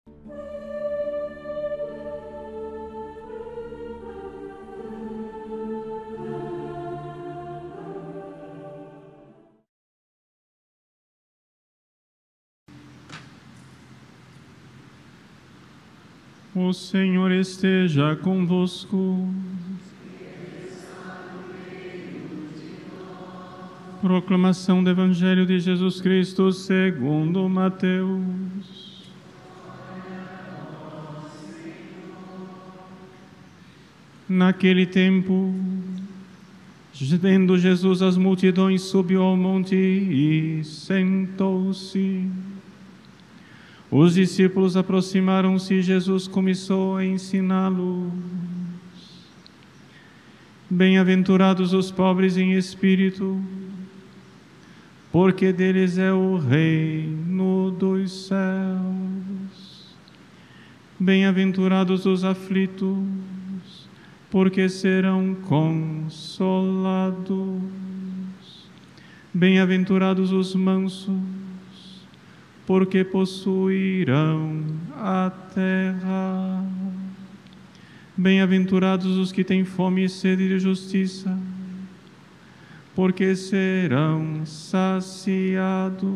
O Senhor esteja convosco. Proclamação do Evangelho de Jesus Cristo segundo Mateus. Naquele tempo, vendo Jesus as multidões, subiu ao monte e sentou-se. Os discípulos aproximaram-se e Jesus começou a ensiná-los. Bem-aventurados os pobres em espírito, porque deles é o reino dos céus. Bem-aventurados os aflitos, porque serão consolados. Bem-aventurados os mansos, porque possuirão a terra. Bem-aventurados os que têm fome e sede de justiça, porque serão saciados.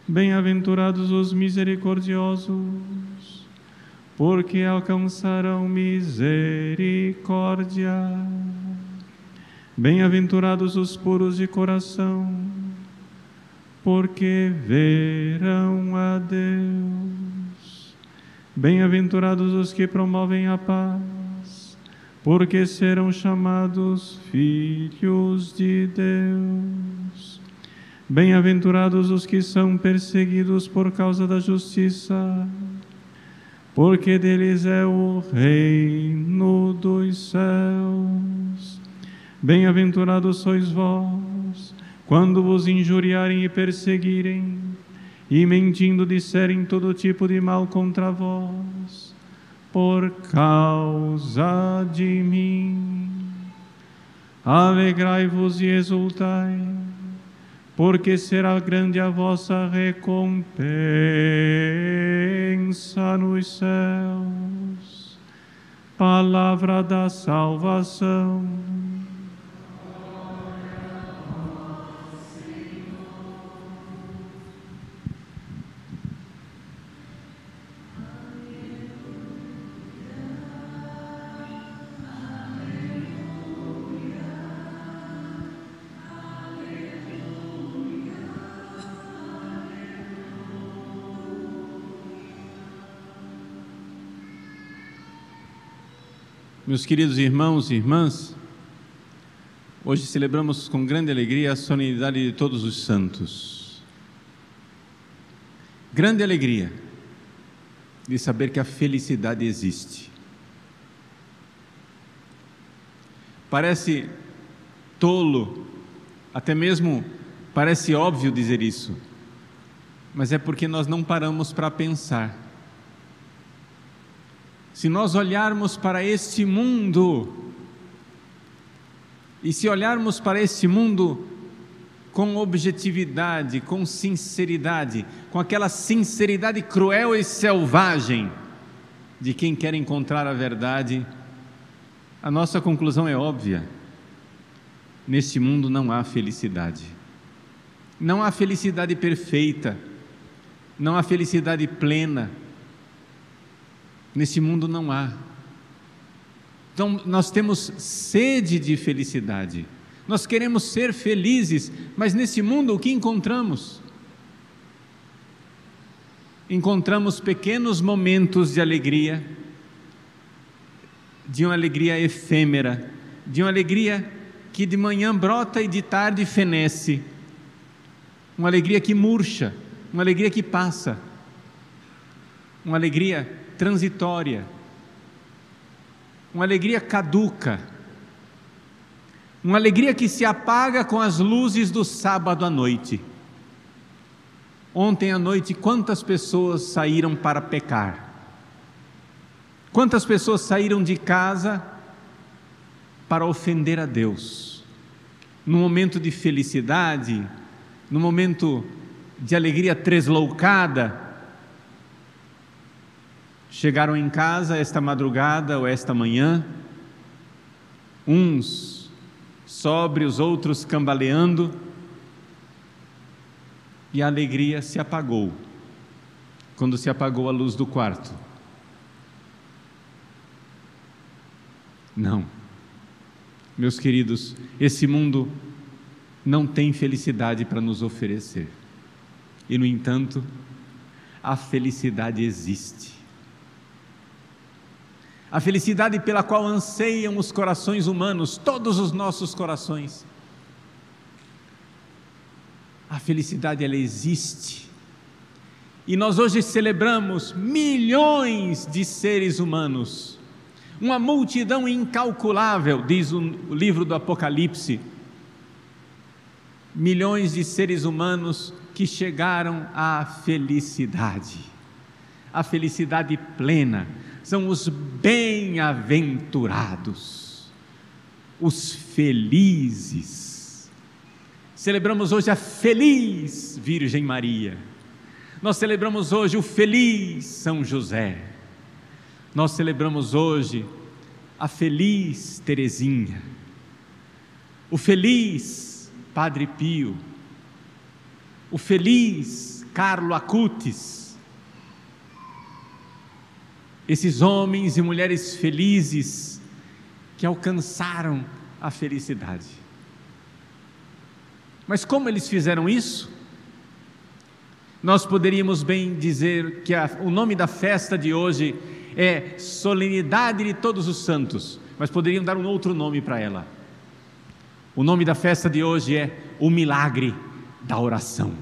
Bem-aventurados os misericordiosos, porque alcançarão misericórdia. Bem-aventurados os puros de coração, porque verão a Deus. Bem-aventurados os que promovem a paz, porque serão chamados filhos de Deus. Bem-aventurados os que são perseguidos por causa da justiça, porque deles é o reino dos céus. Bem-aventurados sois vós, quando vos injuriarem e perseguirem, e mentindo disserem todo tipo de mal contra vós, por causa de mim. Alegrai-vos e exultai, porque será grande a vossa recompensa nos céus. Palavra da salvação. Meus queridos irmãos e irmãs, hoje celebramos com grande alegria a solenidade de Todos os Santos. Grande alegria de saber que a felicidade existe. Parece tolo, até mesmo parece óbvio dizer isso, mas é porque nós não paramos para pensar. Se nós olharmos para este mundo, e se olharmos para este mundo com objetividade, com sinceridade, com aquela sinceridade cruel e selvagem de quem quer encontrar a verdade, a nossa conclusão é óbvia: neste mundo não há felicidade. Não há felicidade perfeita, não há felicidade plena. Nesse mundo não há. Então nós temos sede de felicidade, nós queremos ser felizes, mas nesse mundo o que encontramos? Encontramos pequenos momentos de alegria, de uma alegria efêmera, de uma alegria que de manhã brota e de tarde fenece, uma alegria que murcha, uma alegria que passa, uma alegria transitória, uma alegria caduca, uma alegria que se apaga com as luzes do sábado à noite. Ontem à noite, quantas pessoas saíram para pecar? Quantas pessoas saíram de casa para ofender a Deus? Num momento de felicidade, num momento de alegria tresloucada, chegaram em casa esta madrugada ou esta manhã, uns sóbrios, outros cambaleando, e a alegria se apagou quando se apagou a luz do quarto. Não, meus queridos, esse mundo não tem felicidade para nos oferecer, e no entanto, a felicidade existe. A felicidade pela qual anseiam os corações humanos, todos os nossos corações. A felicidade, ela existe. E nós hoje celebramos milhões de seres humanos, uma multidão incalculável, diz o livro do Apocalipse, milhões de seres humanos que chegaram à felicidade, a felicidade plena. São os bem-aventurados, os felizes. Celebramos hoje a feliz Virgem Maria, nós celebramos hoje o feliz São José, nós celebramos hoje a feliz Teresinha, o feliz Padre Pio, o feliz Carlo Acutis. Esses homens e mulheres felizes que alcançaram a felicidade. Mas como eles fizeram isso? Nós poderíamos bem dizer que o nome da festa de hoje é Solenidade de Todos os Santos, mas poderiam dar um outro nome para ela. O nome da festa de hoje é o Milagre da Oração.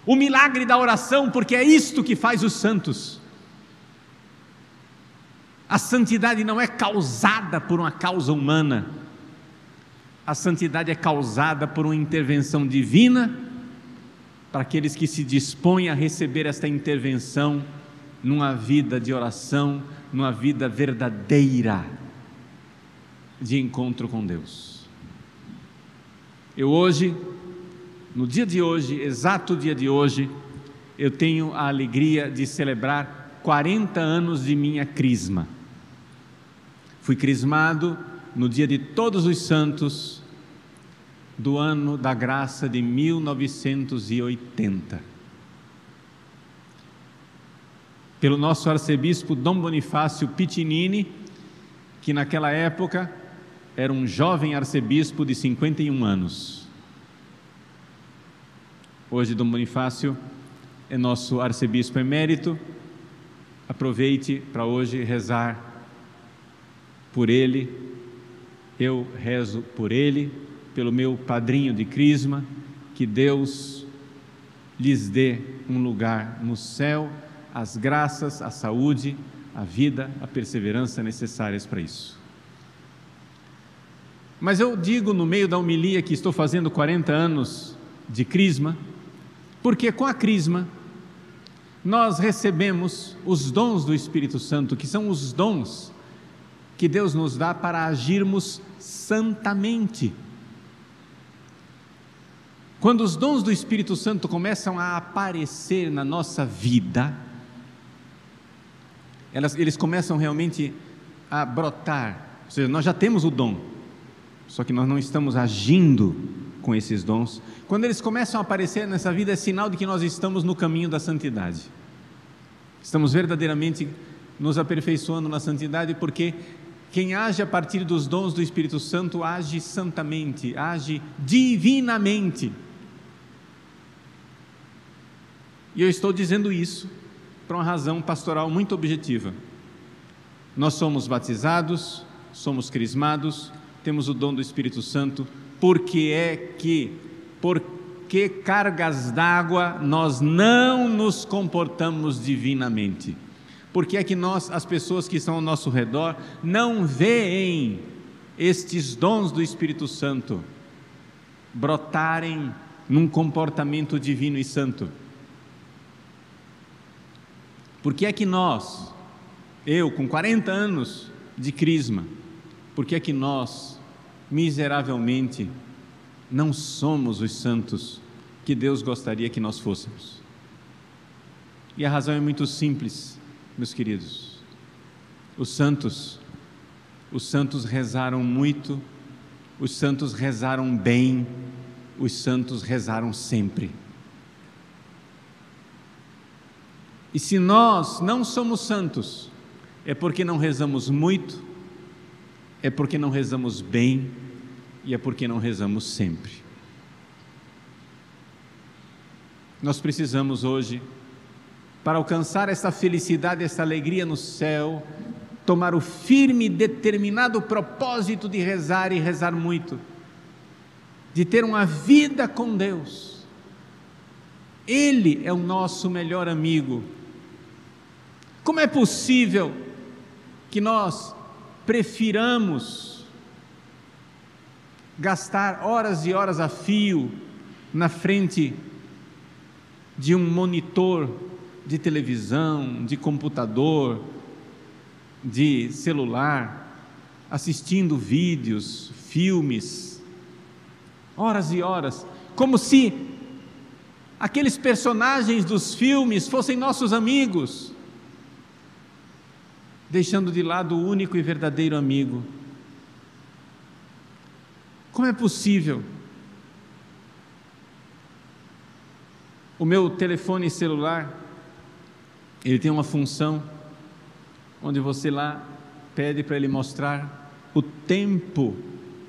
O milagre da oração, porque é isto que faz os santos. A santidade não é causada por uma causa humana, a santidade é causada por uma intervenção divina, para aqueles que se dispõem a receber esta intervenção numa vida de oração, numa vida verdadeira de encontro com Deus. Eu hoje, no dia de hoje, exato dia de hoje, eu tenho a alegria de celebrar 40 anos de minha crisma. Fui crismado no dia de Todos os Santos do ano da graça de 1980. Pelo nosso arcebispo Dom Bonifácio Piccinini, que naquela época era um jovem arcebispo de 51 anos. Hoje Dom Bonifácio é nosso arcebispo emérito. Aproveite para hoje rezar por ele. Eu rezo por ele, pelo meu padrinho de crisma, que Deus lhes dê um lugar no céu, as graças, a saúde, a vida, a perseverança necessárias para isso. Mas eu digo no meio da homilia que estou fazendo 40 anos de crisma, porque com a crisma nós recebemos os dons do Espírito Santo, que são os dons que Deus nos dá para agirmos santamente. Quando os dons do Espírito Santo começam a aparecer na nossa vida, eles começam realmente a brotar, ou seja, nós já temos o dom, só que nós não estamos agindo com esses dons. Quando eles começam a aparecer nessa vida, é sinal de que nós estamos no caminho da santidade, estamos verdadeiramente nos aperfeiçoando na santidade, porque quem age a partir dos dons do Espírito Santo age santamente, age divinamente. E eu estou dizendo isso por uma razão pastoral muito objetiva. Nós somos batizados, somos crismados, temos o dom do Espírito Santo, por que cargas d'água nós não nos comportamos divinamente? Por que é que as pessoas que estão ao nosso redor, não veem estes dons do Espírito Santo brotarem num comportamento divino e santo? Por que é que eu com 40 anos de crisma, por que é que nós, miseravelmente, não somos os santos que Deus gostaria que nós fôssemos? E a razão é muito simples, meus queridos, os santos rezaram muito, os santos rezaram bem, os santos rezaram sempre. E se nós não somos santos, é porque não rezamos muito, é porque não rezamos bem e é porque não rezamos sempre. Nós precisamos hoje, para alcançar essa felicidade, essa alegria no céu, tomar o firme e determinado propósito de rezar e rezar muito, de ter uma vida com Deus. Ele é o nosso melhor amigo. Como é possível que nós prefiramos gastar horas e horas a fio na frente de um monitor de televisão, de computador, de celular, assistindo vídeos, filmes, horas e horas, como se aqueles personagens dos filmes fossem nossos amigos, deixando de lado o único e verdadeiro amigo. Como é possível? O meu telefone celular, ele tem uma função onde você lá pede para ele mostrar o tempo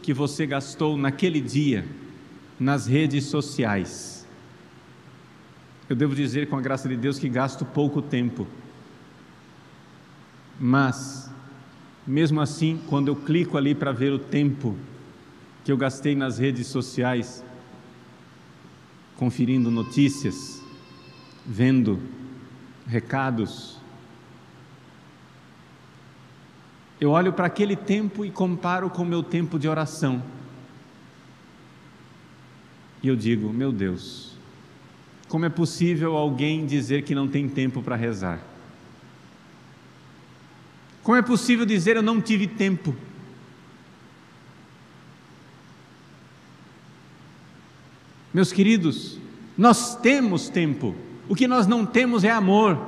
que você gastou naquele dia nas redes sociais. Eu devo dizer, com a graça de Deus, que gasto pouco tempo. Mas, mesmo assim, quando eu clico ali para ver o tempo que eu gastei nas redes sociais, conferindo notícias, vendo recados, eu olho para aquele tempo e comparo com o meu tempo de oração. E eu digo, meu Deus, como é possível alguém dizer que não tem tempo para rezar? Como é possível dizer eu não tive tempo? Meus queridos, nós temos tempo, o que nós não temos é amor.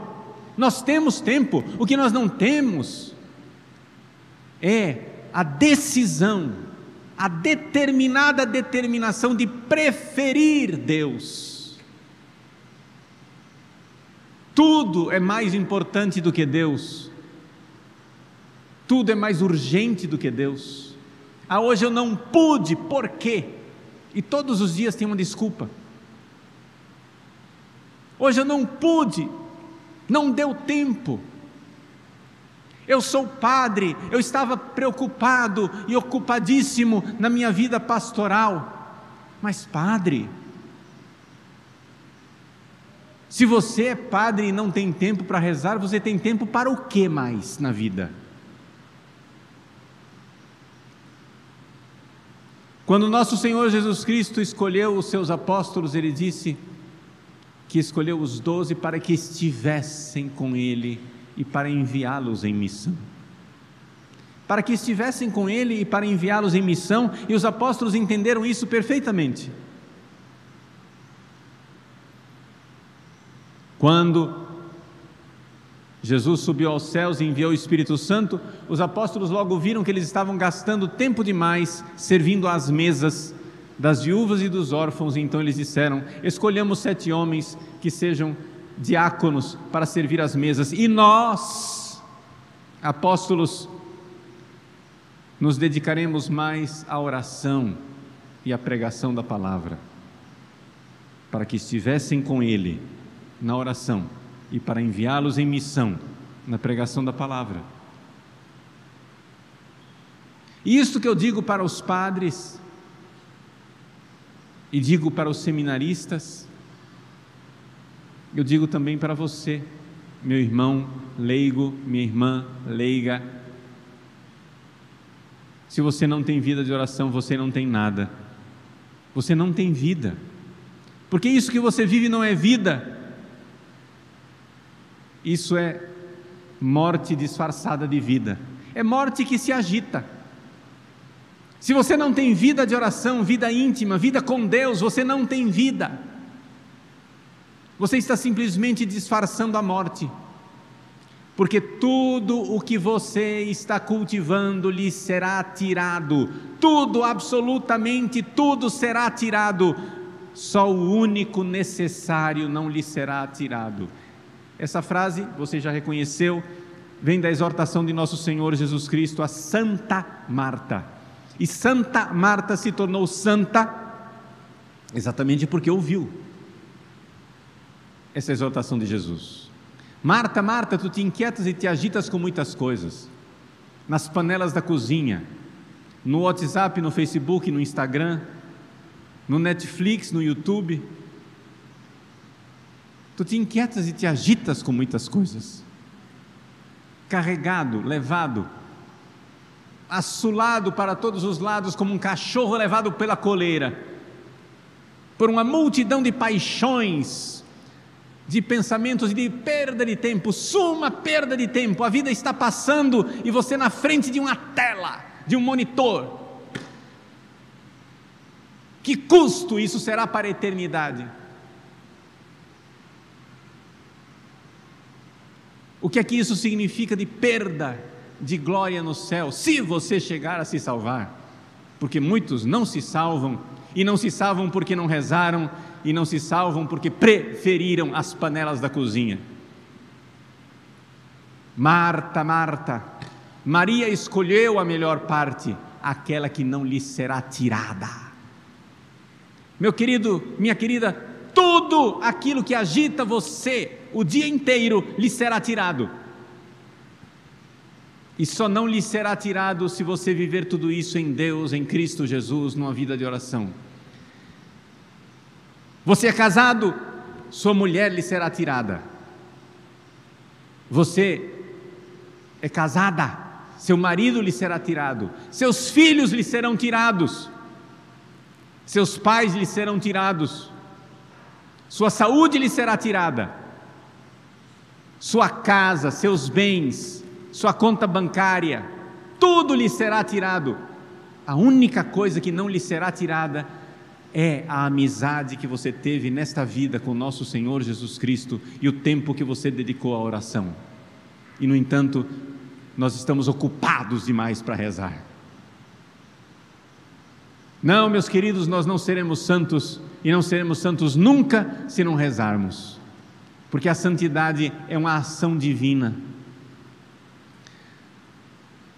Nós temos tempo, o que nós não temos é a decisão, a determinada determinação de preferir Deus. Tudo é mais importante do que Deus. Tudo é mais urgente do que Deus. Hoje eu não pude, por quê? E todos os dias tem uma desculpa. Hoje eu não pude, não deu tempo. Eu sou padre, eu estava preocupado e ocupadíssimo na minha vida pastoral. Mas padre, se você é padre e não tem tempo para rezar, você tem tempo para o que mais na vida? Quando nosso Senhor Jesus Cristo escolheu os seus apóstolos, Ele disse que escolheu os 12 para que estivessem com Ele e para enviá-los em missão. Para que estivessem com Ele e para enviá-los em missão, e os apóstolos entenderam isso perfeitamente. Quando Jesus subiu aos céus e enviou o Espírito Santo, os apóstolos logo viram que eles estavam gastando tempo demais servindo às mesas das viúvas e dos órfãos, e então eles disseram: escolhamos 7 homens que sejam diáconos para servir às mesas, e nós, apóstolos, nos dedicaremos mais à oração e à pregação da palavra, para que estivessem com Ele na oração e para enviá-los em missão na pregação da palavra. E isto que eu digo para os padres e digo para os seminaristas, eu digo também para você, meu irmão leigo, minha irmã leiga. Se você não tem vida de oração, você não tem nada. Você não tem vida, porque isso que você vive não é vida. Isso é morte disfarçada de vida, é morte que se agita. Se você não tem vida de oração, vida íntima, vida com Deus, você não tem vida. Você está simplesmente disfarçando a morte, porque tudo o que você está cultivando lhe será tirado, tudo, absolutamente tudo será tirado, só o único necessário não lhe será tirado. Essa frase, você já reconheceu, vem da exortação de nosso Senhor Jesus Cristo a Santa Marta, e Santa Marta se tornou santa exatamente porque ouviu essa exortação de Jesus. Marta, Marta, tu te inquietas e te agitas com muitas coisas, nas panelas da cozinha, no WhatsApp, no Facebook, no Instagram, no Netflix, no YouTube. Tu te inquietas e te agitas com muitas coisas, carregado, levado, assolado para todos os lados como um cachorro levado pela coleira, por uma multidão de paixões, de pensamentos, de perda de tempo, suma perda de tempo. A vida está passando e você na frente de uma tela, de um monitor. Que custo isso será para a eternidade? O que é que isso significa de perda de glória no céu, se você chegar a se salvar? Porque muitos não se salvam, e não se salvam porque não rezaram, e não se salvam porque preferiram as panelas da cozinha. Marta, Marta, Maria escolheu a melhor parte, aquela que não lhe será tirada. Meu querido, minha querida, tudo aquilo que agita você o dia inteiro lhe será tirado, e só não lhe será tirado se você viver tudo isso em Deus, em Cristo Jesus, numa vida de oração. Você é casado, sua mulher lhe será tirada. Você é casada, seu marido lhe será tirado, seus filhos lhe serão tirados, seus pais lhe serão tirados, sua saúde lhe será tirada, sua casa, seus bens, sua conta bancária, tudo lhe será tirado. A única coisa que não lhe será tirada é a amizade que você teve nesta vida com nosso Senhor Jesus Cristo e o tempo que você dedicou à oração. E no entanto, nós estamos ocupados demais para rezar. Não, meus queridos, nós não seremos santos, e não seremos santos nunca se não rezarmos, porque a santidade é uma ação divina.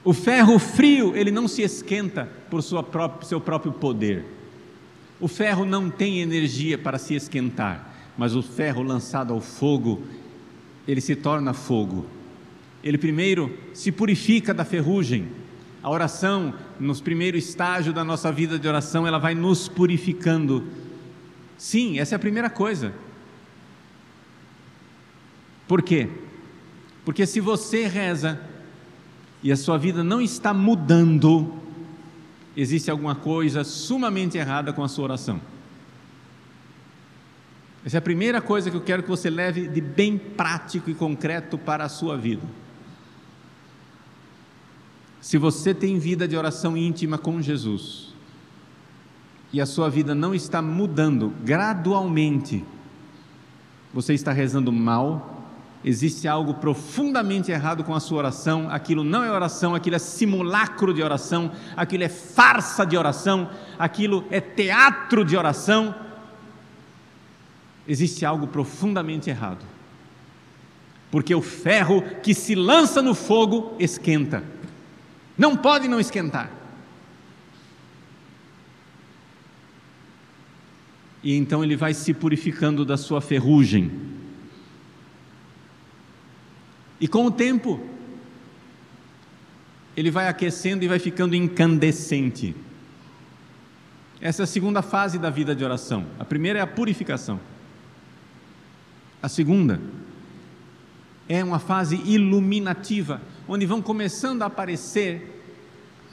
O ferro frio, ele não se esquenta por seu próprio poder. O ferro não tem energia para se esquentar, mas o ferro lançado ao fogo, ele se torna fogo. Ele primeiro se purifica da ferrugem. A oração, nos primeiros estágios da nossa vida de oração, ela vai nos purificando. Sim, essa é a primeira coisa. Por quê? Porque se você reza e a sua vida não está mudando, existe alguma coisa sumamente errada com a sua oração. Essa é a primeira coisa que eu quero que você leve de bem prático e concreto para a sua vida. Se você tem vida de oração íntima com Jesus e a sua vida não está mudando gradualmente, você está rezando mal, existe algo profundamente errado com a sua oração. Aquilo não é oração, aquilo é simulacro de oração, aquilo é farsa de oração, aquilo é teatro de oração. Existe algo profundamente errado, porque o ferro que se lança no fogo esquenta, não pode não esquentar. E então ele vai se purificando da sua ferrugem, e com o tempo ele vai aquecendo e vai ficando incandescente. Essa é a segunda fase da vida de oração. A primeira é a purificação. A segunda é uma fase iluminativa, onde vão começando a aparecer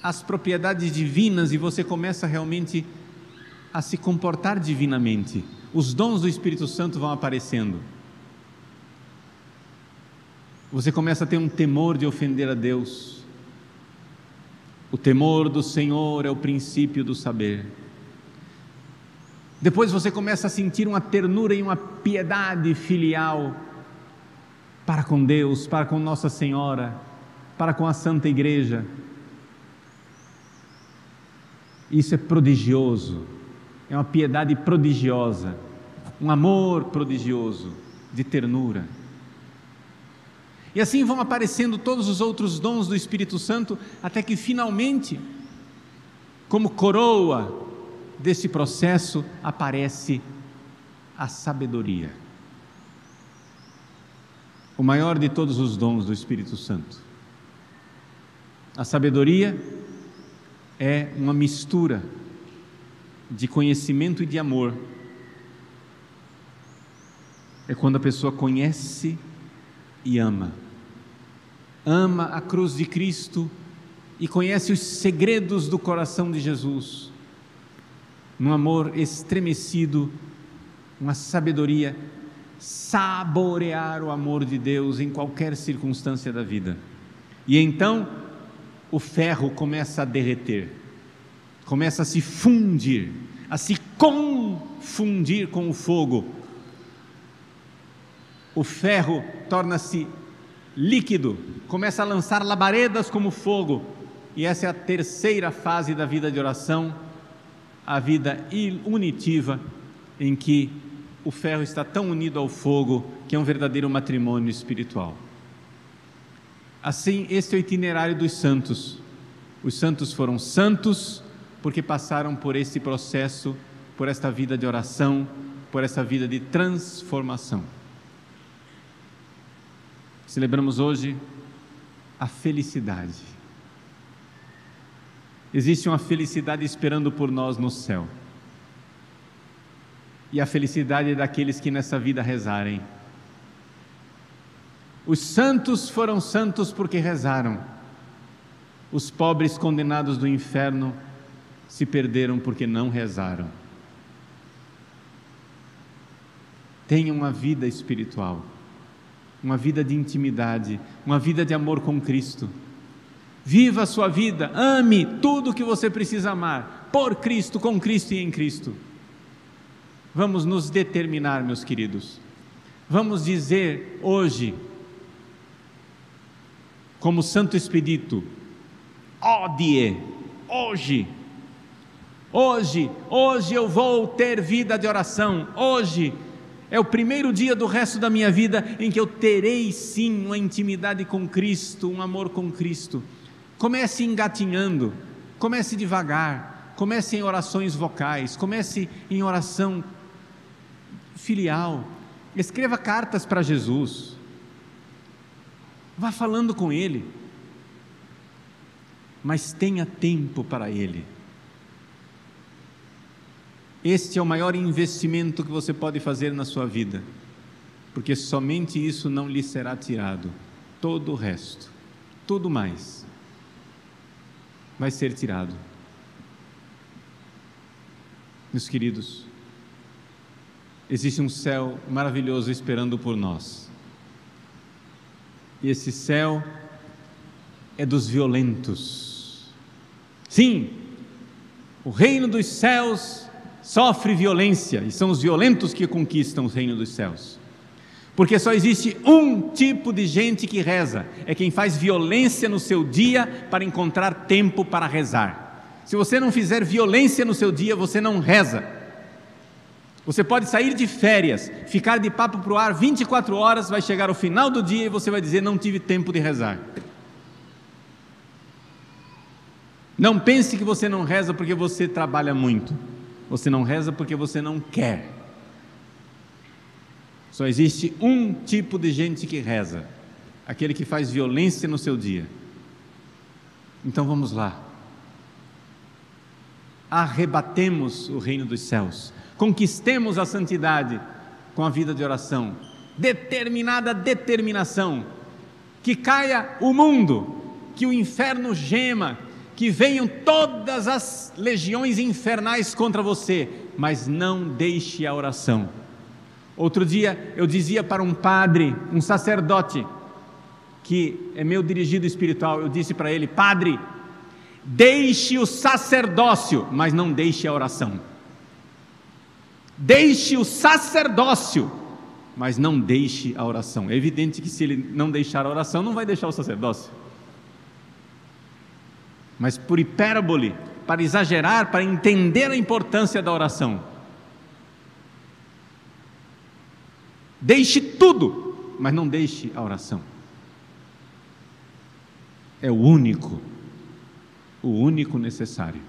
as propriedades divinas e você começa realmente a se comportar divinamente. Os dons do Espírito Santo vão aparecendo. Você começa a ter um temor de ofender a Deus. O temor do Senhor é o princípio do saber. Depois você começa a sentir uma ternura e uma piedade filial para com Deus, para com Nossa Senhora, para com a Santa Igreja. Isso é prodigioso, é uma piedade prodigiosa, um amor prodigioso, de ternura. E assim vão aparecendo todos os outros dons do Espírito Santo, até que finalmente, como coroa desse processo, aparece a sabedoria. O maior de todos os dons do Espírito Santo. A sabedoria é uma mistura de conhecimento e de amor. É quando a pessoa conhece e ama. Ama a cruz de Cristo e conhece os segredos do coração de Jesus. Num amor estremecido, uma sabedoria, saborear o amor de Deus em qualquer circunstância da vida. E então o ferro começa a derreter, começa a se fundir, a se confundir com o fogo. O ferro torna-se líquido, começa a lançar labaredas como fogo, e essa é a terceira fase da vida de oração, a vida unitiva, em que o ferro está tão unido ao fogo, que é um verdadeiro matrimônio espiritual. Assim, este é o itinerário dos santos. Os santos foram santos porque passaram por esse processo, por esta vida de oração, por essa vida de transformação. Celebramos hoje a felicidade. Existe uma felicidade esperando por nós no céu. E a felicidade é daqueles que nessa vida rezarem. Os santos foram santos porque rezaram. Os pobres condenados do inferno se perderam porque não rezaram. Tenha uma vida espiritual, uma vida de intimidade, uma vida de amor com Cristo. Viva a sua vida, ame tudo o que você precisa amar, por Cristo, com Cristo e em Cristo. Vamos nos determinar, meus queridos. Vamos dizer hoje, como Santo Expedito, odie, hoje eu vou ter vida de oração, hoje é o primeiro dia do resto da minha vida em que eu terei sim uma intimidade com Cristo, um amor com Cristo. Comece engatinhando, comece devagar, comece em orações vocais, comece em oração filial, escreva cartas para Jesus, vá falando com Ele, mas tenha tempo para Ele. Este é o maior investimento que você pode fazer na sua vida, porque somente isso não lhe será tirado, todo o resto, tudo mais, vai ser tirado. Meus queridos, existe um céu maravilhoso esperando por nós, e esse céu é dos violentos. Sim, o reino dos céus sofre violência, e são os violentos que conquistam o reino dos céus, porque só existe um tipo de gente que reza, é quem faz violência no seu dia para encontrar tempo para rezar. Se você não fizer violência no seu dia, você não reza. Você pode sair de férias, ficar de papo para o ar 24 horas, vai chegar o final do dia e você vai dizer: não tive tempo de rezar. Não pense que você não reza porque você trabalha muito, você não reza porque você não quer. Só existe um tipo de gente que reza, aquele que faz violência no seu dia. Então vamos lá, arrebatemos o reino dos céus, conquistemos a santidade com a vida de oração, determinada determinação, que caia o mundo, que o inferno gema, que venham todas as legiões infernais contra você, mas não deixe a oração. Outro dia eu dizia para um padre, um sacerdote, que é meu dirigido espiritual, eu disse para ele: padre, deixe o sacerdócio, mas não deixe a oração. Deixe o sacerdócio, mas não deixe a oração. É evidente que se ele não deixar a oração, não vai deixar o sacerdócio. Mas por hipérbole, para exagerar, para entender a importância da oração. Deixe tudo, mas não deixe a oração. É o único necessário.